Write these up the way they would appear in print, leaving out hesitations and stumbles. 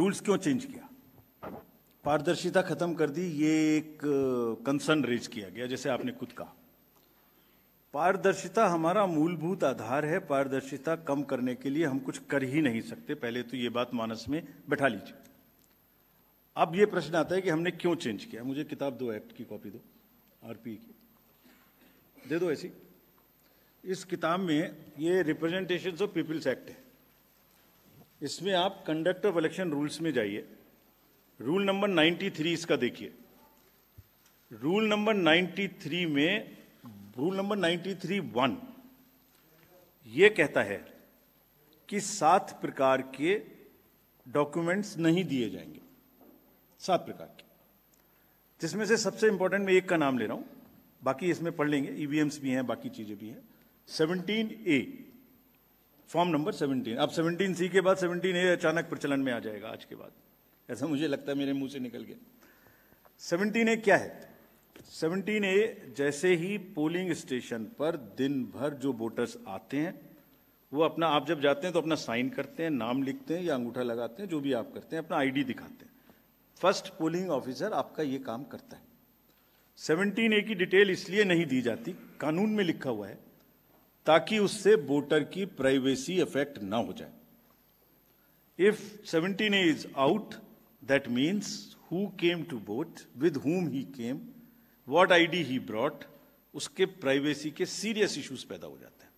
Rules क्यों change किया? पारदर्शिता खत्म कर दी, ये एक कंसर्न रेज किया गया, जैसे आपने खुद कहा। पारदर्शिता हमारा मूलभूत आधार है। पारदर्शिता कम करने के लिए हम कुछ कर ही नहीं सकते। पहले तो ये बात मानस में बैठा लीजिए। अब ये प्रश्न आता है कि हमने क्यों चेंज किया। मुझे किताब दो, एक्ट की कॉपी दो, आरपी की दे दो ऐसी। इस किताब में ये रिप्रेजेंटेशंस ऑफ पीपल्स एक्ट है। इसमें आप कंडक्ट ऑफ इलेक्शन रूल्स में जाइए, रूल नंबर 93 इसका देखिए। रूल नंबर 93 में रूल नंबर 93(1) ये कहता है कि 7 प्रकार के डॉक्यूमेंट्स नहीं दिए जाएंगे, 7 प्रकार के, जिसमें से सबसे इंपॉर्टेंट मैं एक का नाम ले रहा हूं, बाकी इसमें पढ़ लेंगे, ईवीएम्स भी हैं, बाकी चीजें भी हैं। 17A, form number 17। अब 17C के बाद 17A अचानक प्रचलन में आ जाएगा आज के बाद, ऐसा मुझे लगता है, मेरे मुंह से निकल गया। 17A क्या है? 17A, जैसे ही पोलिंग स्टेशन पर दिन भर जो वोटर्स आते हैं, वो अपना, आप जब जाते हैं तो अपना साइन करते हैं, नाम लिखते हैं या अंगूठा लगाते हैं, जो भी आप करते हैं, अपना आईडी दिखाते हैं। फर्स्ट पोलिंग ऑफिसर आपका ये काम करता है। 17A की डिटेल इसलिए नहीं दी जाती, कानून में लिखा हुआ है, ताकि उससे वोटर की प्राइवेसी अफेक्ट ना हो जाए। If 17A is out, that means who came to vote, with whom he came, what ID he brought, उसके प्राइवेसी के सीरियस इश्यूज पैदा हो जाते हैं।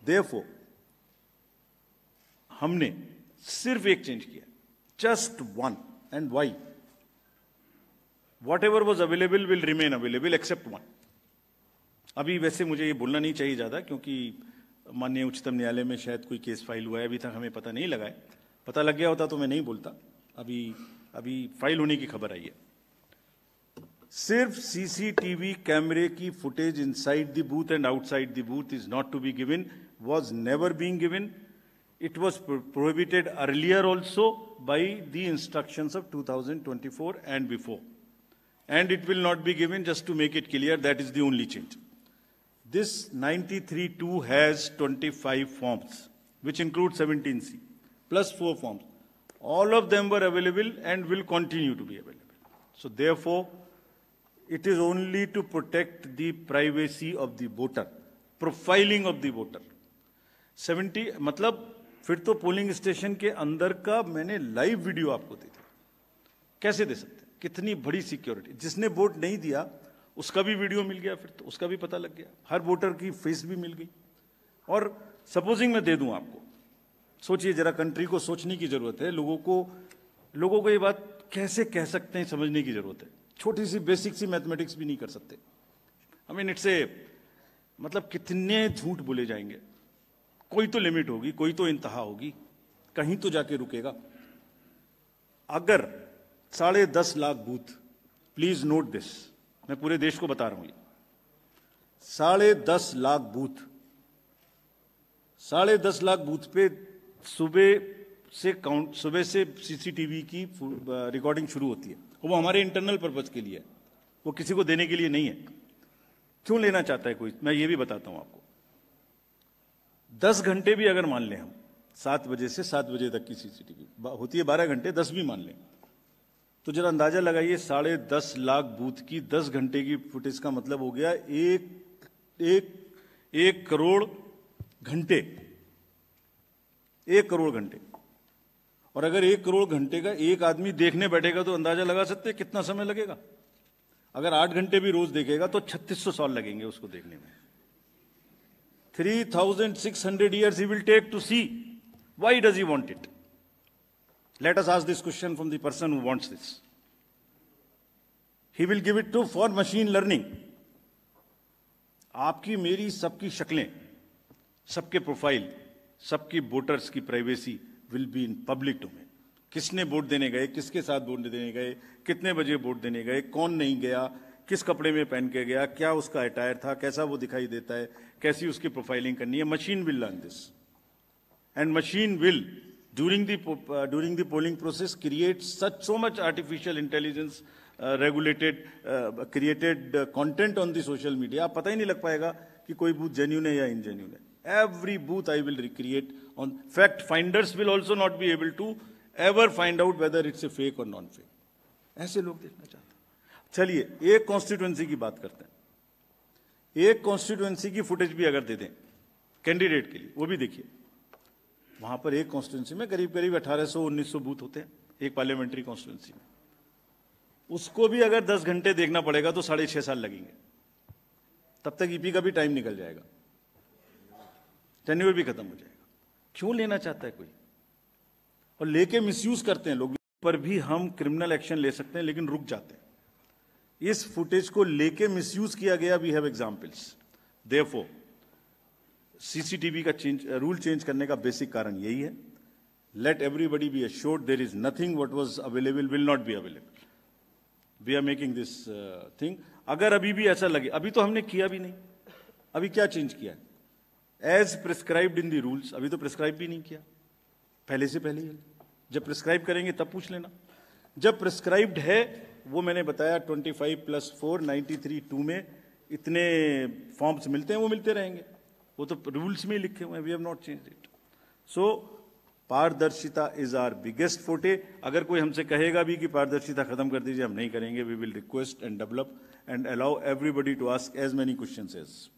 Therefore, हमने सिर्फ एक चेंज किया, just one, and why? Whatever was available will remain available except one. अभी वैसे मुझे ये बोलना नहीं चाहिए ज्यादा, क्योंकि माननीय उच्चतम न्यायालय में शायद कोई केस फाइल हुआ है, अभी तक हमें पता नहीं लगा है। पता लग गया होता तो मैं नहीं बोलता, अभी फाइल होने की खबर आई है। सिर्फ सीसीटीवी कैमरे की footage inside the booth and outside the booth is not to be given, was never being given. It was prohibited earlier also by the instructions of 2024 and before, and it will not be given, just to make it clear, that is the only change. This 93(2) has 25 forms, which include 17C, plus 4 forms. All of them were available and will continue to be available. So therefore, it is only to protect the privacy of the voter, profiling of the voter. 70 मतलब फिर तो polling station के अंदर का मैंने live video आपको दे दिया। कैसे दे सकते हैं? कितनी बड़ी सिक्योरिटी। जिसने वोट नहीं दिया उसका भी वीडियो मिल गया, फिर तो उसका भी पता लग गया, हर वोटर की फेस भी मिल गई। और सपोजिंग मैं दे दूं आपको, सोचिए जरा, कंट्री को सोचने की जरूरत है, लोगों को ये बात कैसे कह सकते हैं, समझने की जरूरत है। छोटी सी बेसिक सी मैथमेटिक्स भी नहीं कर सकते। आई मीन इट्स मतलब कितने झूठ बोले जाएंगे। कोई तो लिमिट होगी, कोई तो इंतहा होगी, कहीं तो जाके रुकेगा। अगर 10.5 lakh booth, please note this, मैं पूरे देश को बता रहा हूं, 10.5 लाख बूथ, 10.5 लाख बूथ पे सुबह से सीसीटीवी की रिकॉर्डिंग शुरू होती है। वो हमारे इंटरनल पर्पज के लिए है, वो किसी को देने के लिए नहीं है। क्यों लेना चाहता है कोई, मैं ये भी बताता हूं आपको। 10 घंटे भी अगर मान लें हम, 7 बजे से 7 बजे तक की सीसीटीवी होती है, 12 घंटे, 10 भी मान लें, तो जरा अंदाजा लगाइए, 10.5 लाख बूथ की 10 घंटे की फुटेज का मतलब हो गया 1 करोड़ घंटे। 1 करोड़ घंटे। और अगर 1 करोड़ घंटे का एक आदमी देखने बैठेगा तो अंदाजा लगा सकते हैं कितना समय लगेगा। अगर 8 घंटे भी रोज देखेगा तो 3600 साल लगेंगे उसको देखने में। 3600 years he will take to see. Why does he want it? Let us ask this question from the person who wants this. He will give it to for machine learning. आपकी मेरी सबकी शक्लें, सबके प्रोफाइल, सबकी voters की privacy will be in public domain. किसने vote देने गए, किसके साथ वोट देने गए, कितने बजे वोट देने गए, कौन नहीं गया, किस कपड़े में पहन के गया, क्या उसका अटायर था, कैसा वो दिखाई देता है, कैसी उसकी प्रोफाइलिंग करनी है। Machine will learn this, and machine will during the polling process create so much artificial intelligence created content on the social media, आप पता ही नहीं लग पाएगा कि कोई बूथ जेन्युइन है या इनजेन्युइन है। Every booth I will recreate on fact finders will also not be able to ever find out whether it's a fake और नॉन फेक। ऐसे लोग देखना चाहते हैं। चलिए एक कॉन्स्टिट्यूएंसी की बात करते हैं। एक कॉन्स्टिट्यूएंसी की फुटेज भी अगर दे दें कैंडिडेट के लिए, वो भी देखिए। वहां पर एक कॉन्स्टिट्यूएंसी में करीब करीब 1800-1900 बूथ होते हैं एक पार्लियामेंट्री कॉन्स्टिट्यूएंसी में। उसको भी अगर 10 घंटे देखना पड़ेगा तो 6.5 साल लगेंगे। तब तक ईपी का भी टाइम निकल जाएगा, टेन्योर भी खत्म हो जाएगा। क्यों लेना चाहता है कोई? और लेके मिसयूज करते हैं लोग। पर भी हम क्रिमिनल एक्शन ले सकते हैं, लेकिन रुक जाते हैं। इस फुटेज को लेके मिसयूज किया गया, we have examples. Therefore CCTV का रूल चेंज करने का बेसिक कारण यही है। Let everybody be assured there is nothing what was available will not be available. We are making this thing. अगर अभी भी ऐसा लगे, अभी तो हमने किया भी नहीं, अभी क्या चेंज किया है? As prescribed in the rules. अभी तो प्रिस्क्राइब भी नहीं किया, पहले से पहले ही। जब प्रिस्क्राइब करेंगे तब पूछ लेना। जब प्रिस्क्राइब्ड है, वो मैंने बताया 25+4 93(2) में इतने फॉर्म्स मिलते हैं, वो मिलते रहेंगे। वो तो रूल्स में ही लिखे हुए हैं, we have not changed it. So पारदर्शिता इज आवर बिगेस्ट फोटे। अगर कोई हमसे कहेगा भी कि पारदर्शिता खत्म कर दीजिए, हम नहीं करेंगे। We will request and develop and allow everybody to ask as many questions as.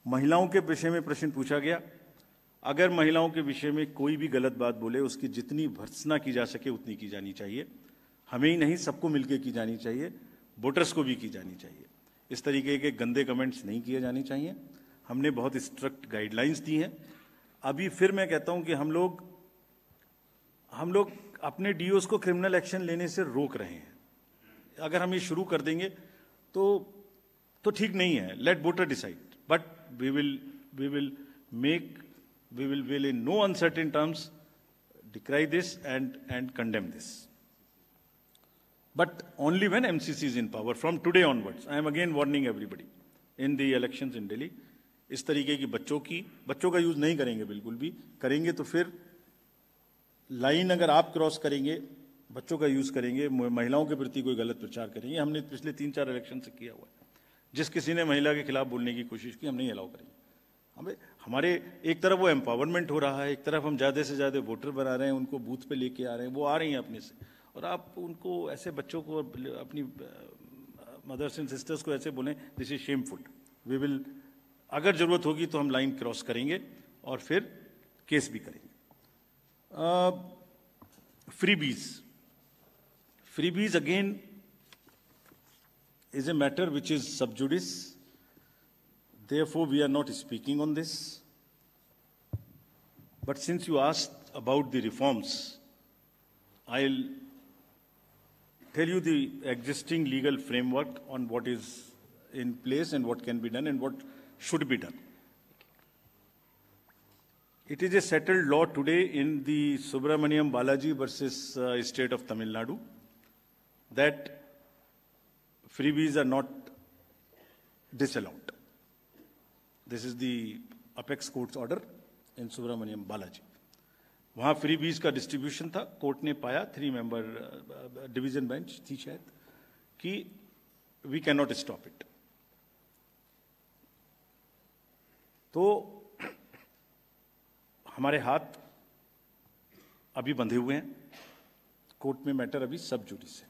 महिलाओं के विषय में प्रश्न पूछा गया। अगर महिलाओं के विषय में कोई भी गलत बात बोले, उसकी जितनी भर्त्सना की जा सके उतनी की जानी चाहिए। हमें ही नहीं, सबको मिलकर की जानी चाहिए, वोटर्स को भी की जानी चाहिए। इस तरीके के गंदे कमेंट्स नहीं किए जाने चाहिए। हमने बहुत स्ट्रिक्ट गाइडलाइंस दी हैं। अभी फिर मैं कहता हूं कि हम लोग अपने डीओस को क्रिमिनल एक्शन लेने से रोक रहे हैं। अगर हम ये शुरू कर देंगे तो ठीक नहीं है। Let voter decide, but we will in no uncertain terms decry this and condemn this, but only when MCC is in power. From today onwards, I am again warning everybody in the elections in Delhi, इस तरीके की बच्चों का use नहीं करेंगे। बिल्कुल भी करेंगे तो फिर लाइन अगर आप क्रॉस करेंगे, बच्चों का यूज करेंगे, महिलाओं के प्रति कोई गलत प्रचार करेंगे, हमने पिछले 3-4 इलेक्शन से किया हुआ है। जिस किसी ने महिला के खिलाफ बोलने की कोशिश की, हम नहीं अलाउ करेंगे। हमारे एक तरफ वो एम्पावरमेंट हो रहा है, एक तरफ हम ज़्यादा से ज़्यादा वोटर बना रहे हैं, उनको बूथ पे लेके आ रहे हैं, वो आ रही हैं अपने से, और आप उनको ऐसे बच्चों को, अपनी मदर्स एंड सिस्टर्स को ऐसे बोलें, this is shameful. We will, अगर जरूरत होगी तो हम लाइन क्रॉस करेंगे और फिर केस भी करेंगे। Freebies again is a matter which is sub judice. Therefore, we are not speaking on this. But since you asked about the reforms, I'll tell you the existing legal framework on what is in place and what can be done and what should be done. It is a settled law today in the Subramaniam Balaji versus State of Tamil Nadu that freebies are not disallowed. This is the apex court's order in Subramaniam Balaji. वहाँ freebies का distribution था, court ने पाया, 3 member division bench थी शायद, कि we can not stop it. तो हमारे हाथ अभी बंधे हुए हैं, कोर्ट में मैटर अभी सब जुडिस है।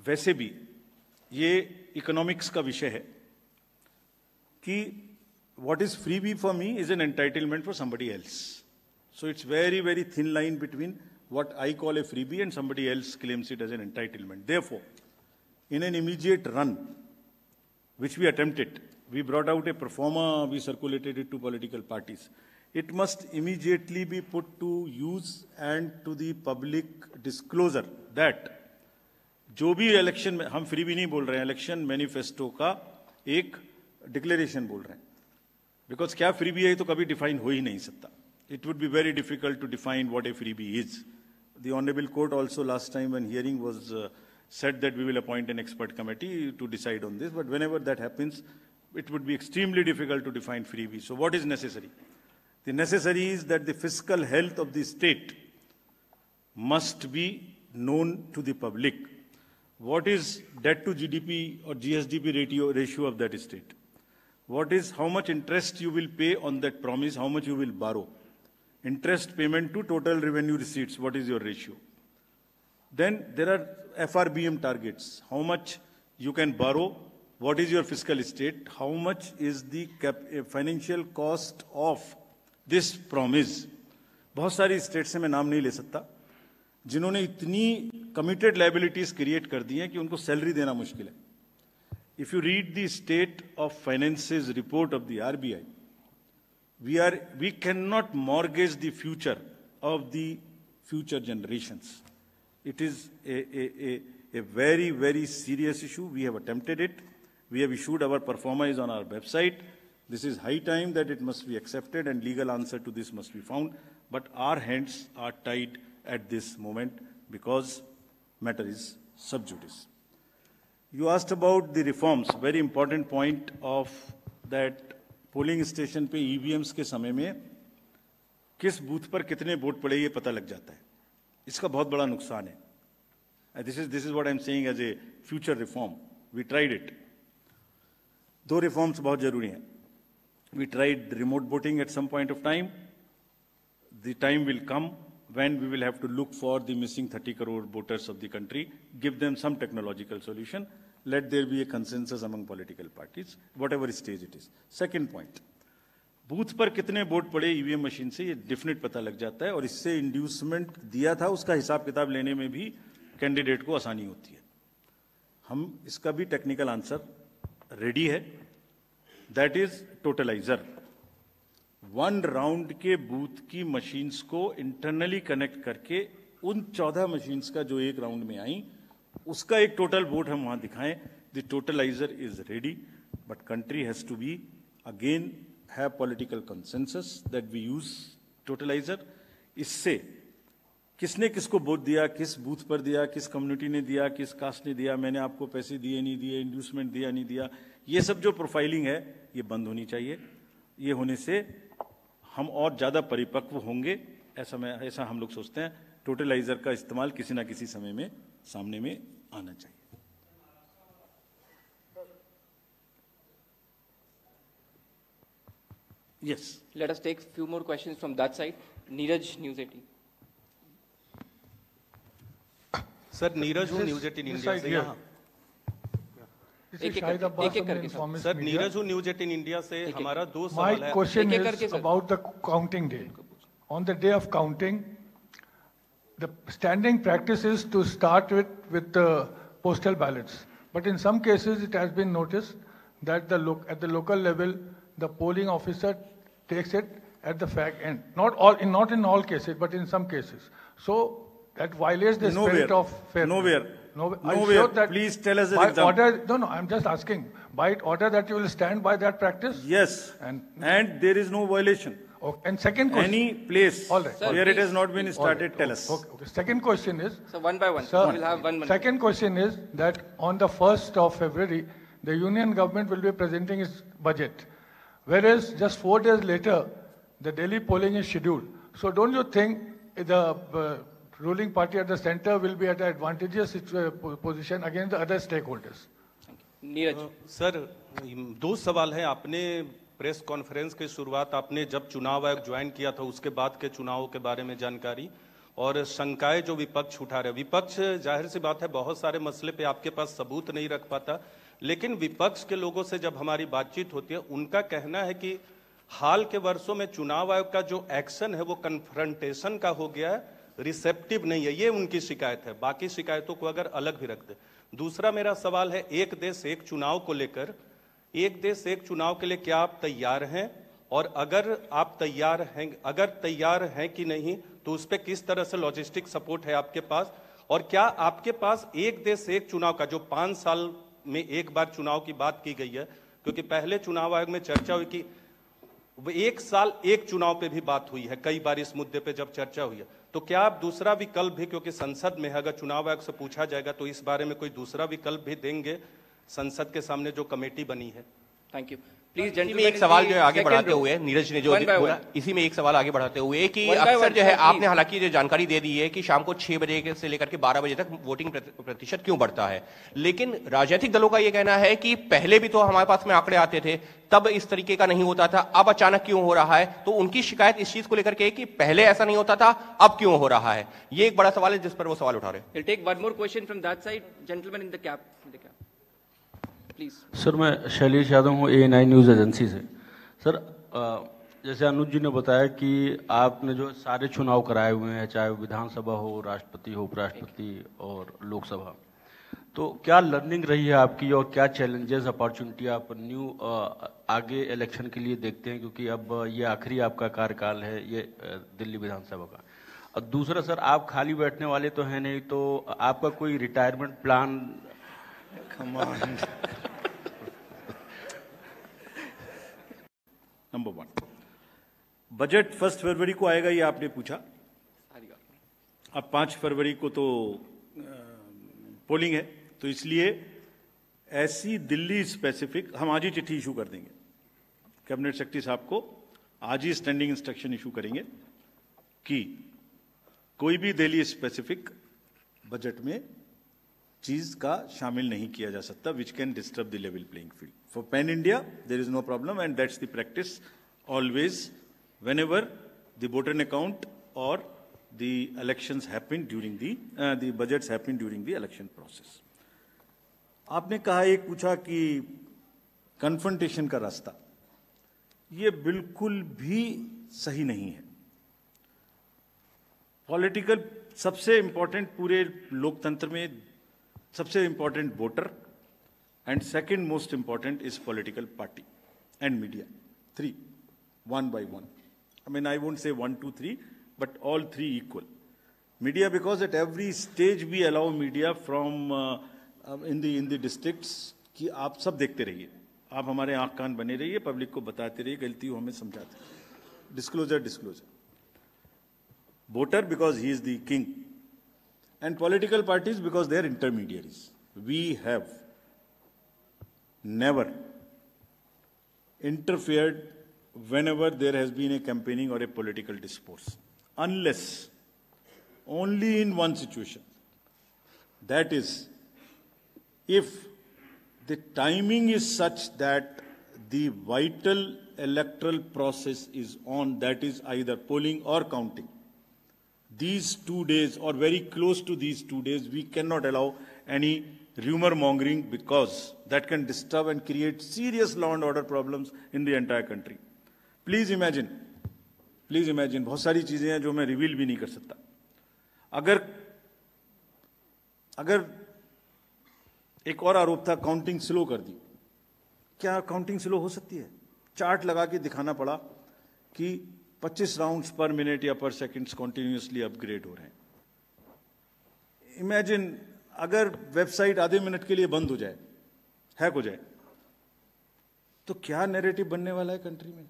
वैसे भी ये इकोनॉमिक्स का विषय है कि what is freebie for me is an entitlement for somebody else. So it's very, very thin line between what I call a freebie and somebody else claims it as an entitlement. Therefore, in an immediate run, which we attempted, we brought out a pro forma, we circulated it to political parties. It must immediately be put to use and to the public disclosure that जो भी election में, हम free भी नहीं बोल रहे हैं, election manifesto का एक डिक्लेरेशन बोल रहे हैं। बिकॉज क्या फ्री भी है तो कभी डिफाइन हो ही नहीं सकता। It would be very difficult to define what a freebie is. The honourable court also last time when hearing was said that we will appoint an expert committee to decide on this, but whenever that happens, it would be extremely difficult to define freebie. So what is necessary? The necessary is that the fiscal health of the state must be known to the public. What is debt to GDP or GSDP ratio of that state? What is, how much interest you will pay on that promise, how much you will borrow? Interest payment to total revenue receipts, what is your ratio? Then there are FRBM targets. How much you can borrow? What is your fiscal state? How much is the financial cost of this promise? बहुत सारी state से मैं नाम नहीं ले सकता जिन्होंने इतनी कमिटेड लायबिलिटीज क्रिएट कर दी हैं कि उनको सैलरी देना मुश्किल है. If you read the state of finances report of the RBI, we cannot mortgage the future of the future generations. It is a very, very serious issue. We have attempted it. We have issued our performance on our website. This is high time that it must be accepted and legal answer to this must be found. But our hands are tied at this moment because matter is sub judice. You asked about the reforms. Very important point of that polling station पे EVMs के समय में किस booth पर कितने vote पड़े ये पता लग जाता है. इसका बहुत बड़ा नुकसान है. This is what I am saying as a future reform. We tried it. 2 reforms बहुत जरूरी हैं. We tried remote voting at some point of time. The time will come when we will have to look for the missing 30 crore voters of the country, give them some technological solution, let there be a consensus among political parties, whatever stage it is. Second point, booth पर कितने vote पड़े EVM machine से ये definite पता लग जाता है और इससे इंड्यूसमेंट दिया था उसका हिसाब किताब लेने में भी कैंडिडेट को आसानी होती है. हम इसका भी टेक्निकल आंसर रेडी है. That is totaliser. 1 राउंड के बूथ की मशीन्स को इंटरनली कनेक्ट करके उन 14 मशीन्स का जो एक राउंड में आई उसका एक टोटल वोट हम वहां दिखाएं. The totaliser is ready but country has to be again have political consensus that we use totaliser. इससे किसने किसको वोट दिया, किस बूथ पर दिया, किस कम्युनिटी ने दिया, किस कास्ट ने दिया, मैंने आपको पैसे दिए नहीं दिए, इंड्यूसमेंट दिया नहीं दिया, ये सब जो प्रोफाइलिंग है ये बंद होनी चाहिए. ये होने से हम और ज्यादा परिपक्व होंगे ऐसा हम लोग सोचते हैं. टोटलाइजर का इस्तेमाल किसी ना किसी समय में सामने में आना चाहिए. Yes. Let us take few more questions from that side. Neeraj, News 18. Sir Neeraj हूँ न्यूज 18 इंडिया से. यहाँ एक एक करके सर नीरज हूँ न्यूज 18 इंडिया से. हमारा 2 सवाल है. My question is about the counting day. On the day of counting, the standing practice is to start with the postal ballots. But in some cases, it has been noticed that at the local level, the polling officer takes it at the fag end. Not in all cases, but in some cases. So that violates the spirit of fairness. Nowhere. Please tell us an example. Order, no, I'm just asking. By order that you will stand by that practice? Yes. And there is no violation. Okay. And second question. Any place where it has not been started, right. tell us. Okay. Second question is. So one by one. Sir, we will have one minute. Second question is that on the 1st of February, the union government will be presenting its budget. Whereas just 4 days later, the Delhi polling is scheduled. So don't you think the ruling party at the center will be at an advantageous position against the other stakeholders? Neeraj sir 2 सवाल हैं. आपने press conference की शुरुआत आपने जब चुनाव आयोग join किया था उसके बाद के चुनावों के बारे में जानकारी और शंकाएं जो विपक्ष उठा रहे. विपक्ष जाहिर सी बात है बहुत सारे मसले पे आपके पास सबूत नहीं रख पाता, लेकिन विपक्ष के लोगों से जब हमारी बातचीत होती है उनका कहना है कि हाल के वर्षों में चुनाव आयोग का जो एक्शन है वो कन्फ्रंटेशन का हो गया है, रिसेप्टिव नहीं है. ये उनकी शिकायत है. बाकी शिकायतों को अगर अलग भी रख दे. दूसरा मेरा सवाल है एक देश एक चुनाव को लेकर. एक देश एक चुनाव के लिए क्या आप तैयार हैं, और अगर आप तैयार हैं कि नहीं तो उस पर किस तरह से लॉजिस्टिक सपोर्ट है आपके पास, और क्या आपके पास एक देश एक चुनाव का जो 5 साल में एक बार चुनाव की बात की गई है, क्योंकि पहले चुनाव आयोग में चर्चा हुई कि 1 साल एक चुनाव पे भी बात हुई है कई बार इस मुद्दे पे जब चर्चा हुई है, तो क्या आप दूसरा विकल्प भी, क्योंकि संसद में अगर चुनाव आयोग से पूछा जाएगा तो इस बारे में कोई दूसरा विकल्प भी देंगे संसद के सामने जो कमेटी बनी है? Thank you. Please, इसी में gentlemen, एक सवाल in जो the है आगे second बढ़ाते row. हुए नीरज ने जो One by बोला, one. इसी में एक सवाल आगे बढ़ाते हुए कि One by अक्सर one, जो है sir, आपने please. हालांकि जो जानकारी दे दी है कि शाम को 6 बजे से लेकर के 12 बजे तक वोटिंग प्रतिशत क्यों बढ़ता है, लेकिन राजनीतिक दलों का ये कहना है कि पहले भी तो हमारे पास में आंकड़े आते थे, तब इस तरीके का नहीं होता था, अब अचानक क्यों हो रहा है। तो उनकी शिकायत इस चीज को लेकर के कि पहले ऐसा नहीं होता था, अब क्यों हो रहा है। ये एक बड़ा सवाल है जिस पर वो सवाल उठा रहे हैं। We'll take one more question from that side. Gentleman in the cap. Please. Sir, मैं शैलेश यादव हूँ ANI न्यूज़ एजेंसी से। सर, जैसे अनुज जी ने बताया कि आपने जो सारे चुनाव कराए हुए हैं, चाहे विधानसभा हो, राष्ट्रपति हो, उपराष्ट्रपति और लोकसभा, तो क्या लर्निंग रही है आपकी और क्या चैलेंजेस अपॉर्चुनिटी आप न्यू आगे इलेक्शन के लिए देखते हैं, क्योंकि अब ये आखिरी आपका कार्यकाल है ये दिल्ली विधानसभा का। और दूसरा सर, आप खाली बैठने वाले तो हैं नहीं, तो आपका कोई रिटायरमेंट प्लान? नंबर 1, बजट 1 फरवरी को आएगा, ये आपने पूछा। अब 5 फरवरी को तो पोलिंग है, तो इसलिए ऐसी दिल्ली स्पेसिफिक हम आज ही चिट्ठी इशू कर देंगे। कैबिनेट सेक्रेटरी साहब को आज ही स्टैंडिंग इंस्ट्रक्शन इशू करेंगे कि कोई भी दिल्ली स्पेसिफिक बजट में चीज का शामिल नहीं किया जा सकता which can disturb the level playing field. For pan India there is no problem and that's the practice always whenever the voter account or the elections happen during the budgets happen during the election process. आपने कहा, एक पूछा कि confrontation का रास्ता, ये बिल्कुल भी सही नहीं है। पॉलिटिकल सबसे इंपॉर्टेंट पूरे लोकतंत्र में सबसे important voter and second most important is political party and media. 3 1 by 1. I mean, I won't say 1 2 3, but all 3 equal. Media, because at every stage we allow media from in the districts कि आप सब देखते रहिए, आप हमारे आंख कान बने रहिए, पब्लिक को बताते रहिए, गलती हो हमें समझाते रहिए। Disclosure. Voter because he is the king, and political parties because they are intermediaries. We have never interfered whenever there has been a campaigning or a political discourse, unless only in one situation, that is, if the timing is such that the vital electoral process is on, that is either polling or counting. These 2 days or very close to these 2 days, we cannot allow any rumor mongering because that can disturb and create serious law and order problems in the entire country. Please imagine बहुत सारी चीजें हैं जो मैं reveal भी नहीं कर सकता। अगर एक और आरोप था, काउंटिंग स्लो कर दी। क्या काउंटिंग स्लो हो सकती है? चार्ट लगा के दिखाना पड़ा कि 25 राउंड्स पर मिनट या पर सेकंड्स कॉन्टिन्यूसली अपग्रेड हो रहे हैं। इमेजिन अगर वेबसाइट आधे मिनट के लिए बंद हो जाए, हैक हो जाए, तो क्या नैरेटिव बनने वाला है कंट्री में?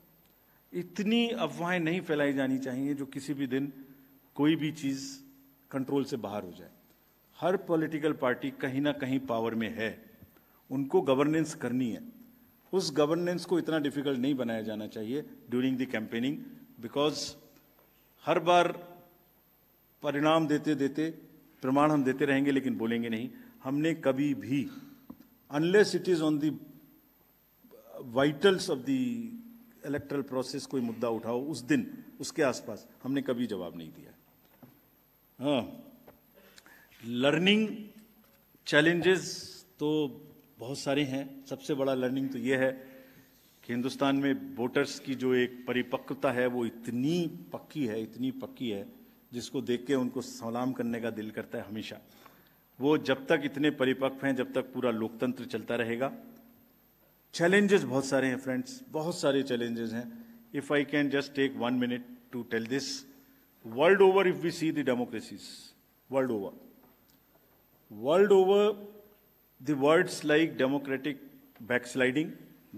इतनी अफवाहें नहीं फैलाई जानी चाहिए जो किसी भी दिन कोई भी चीज कंट्रोल से बाहर हो जाए। हर पॉलिटिकल पार्टी कहीं ना कहीं पावर में है, उनको गवर्नेंस करनी है। उस गवर्नेंस को इतना डिफिकल्ट नहीं बनाया जाना चाहिए ड्यूरिंग द कैंपेनिंग, बिकॉज हर बार परिणाम देते देते प्रमाण हम देते रहेंगे लेकिन बोलेंगे नहीं। हमने कभी भी, unless it is on the vitals of the electoral process, कोई मुद्दा उठाओ उस दिन उसके आसपास, हमने कभी जवाब नहीं दिया। हाँ, लर्निंग चैलेंजेस तो बहुत सारे हैं। सबसे बड़ा लर्निंग तो यह है कि हिंदुस्तान में वोटर्स की जो एक परिपक्वता है वो इतनी पक्की है जिसको देख के उनको सलाम करने का दिल करता है हमेशा। वो जब तक इतने परिपक्व हैं, जब तक पूरा लोकतंत्र चलता रहेगा। चैलेंजेस बहुत सारे हैं फ्रेंड्स, बहुत सारे चैलेंजेस हैं। If I can just take 1 minute to tell this, world over if we see the democracies, world over the words like democratic backsliding,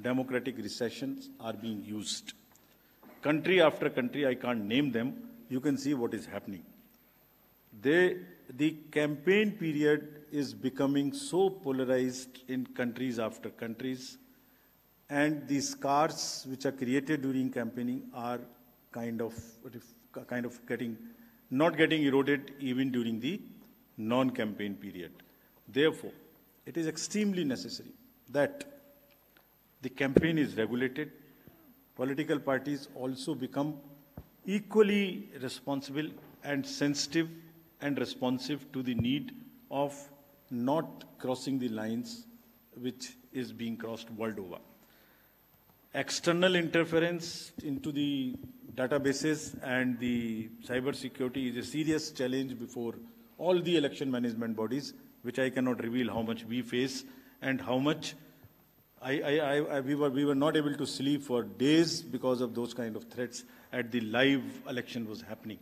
democratic recessions are being used. Country after country, I can't name them, you can see what is happening. The campaign period is becoming so polarized in countries after countries and the scars which are created during campaigning are kind of not getting eroded even during the non-campaign period. Therefore, it is extremely necessary that the campaign is regulated. Political parties also become equally responsible and sensitive and responsive to the need of not crossing the lines which is being crossed world over. External interference into the databases and the cyber security is a serious challenge before all the election management bodies, which I cannot reveal how much we face and how much we were not able to sleep for days because of those kind of threats at the live election was happening.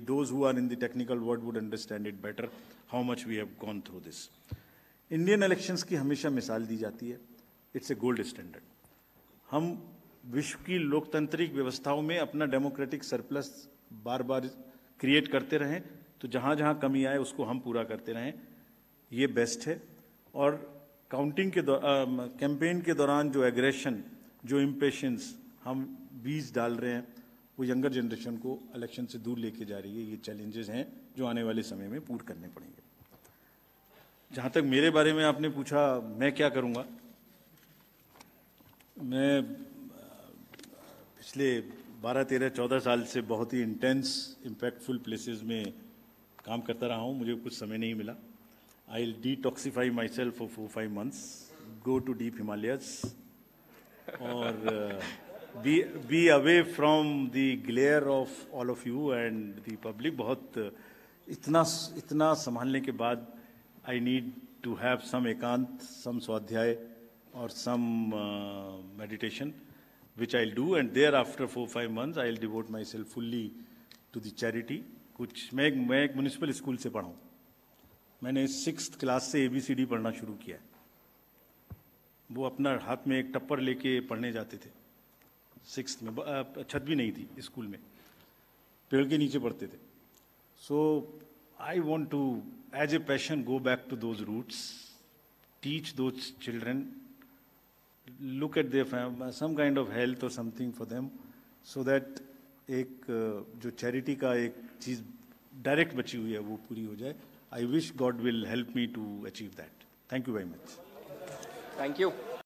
Those who are in the technical world would understand it better, how much we have gone through this. Indian elections की हमेशा मिसाल दी जाती है. It's a gold standard. हम विश्व की लोकतांत्रिक व्यवस्थाओं में अपना डेमोक्रेटिक सरप्लस बार बार क्रिएट करते रहें, तो जहाँ जहाँ कमी आए उसको हम पूरा करते रहें, ये बेस्ट है. और काउंटिंग के कैंपेन के दौरान जो एग्रेशन, जो इम्पेशंस हम बीज डाल रहे हैं, वो यंगर जनरेशन को इलेक्शन से दूर लेके जा रही है. ये चैलेंजेस हैं जो आने वाले समय में पूर्ण करने पड़ेंगे. जहाँ तक मेरे बारे में आपने पूछा, मैं क्या करूँगा, मैं पिछले 12, 13, 14 साल से बहुत ही इंटेंस इम्पैक्टफुल प्लेसेस में काम करता रहा हूँ. मुझे कुछ समय नहीं मिला. I'll detoxify myself for 4-5 months, go to deep Himalayas, or be away from the glare of all of you and the public. बहुत इतना संभालने के बाद I need to have some एकांत, some स्वाध्याय or some meditation, which I'll do, and thereafter 4-5 months I'll devote myself fully to the charity. कुछ मैं एक म्यूनिसिपल स्कूल से पढ़ा हूँ. मैंने 6th क्लास से ABCD पढ़ना शुरू किया है. वो अपना हाथ में एक टप्पर लेके पढ़ने जाते थे. 6th में छत भी नहीं थी स्कूल में, पेड़ के नीचे पढ़ते थे. So I want to as a passion go back to those roots, teach those children, look at their some kind of health और something for them, so that एक जो चैरिटी का एक चीज़ डायरेक्ट बची हुई है वो पूरी हो जाए. I wish God will help me to achieve that. Thank you very much. Thank you.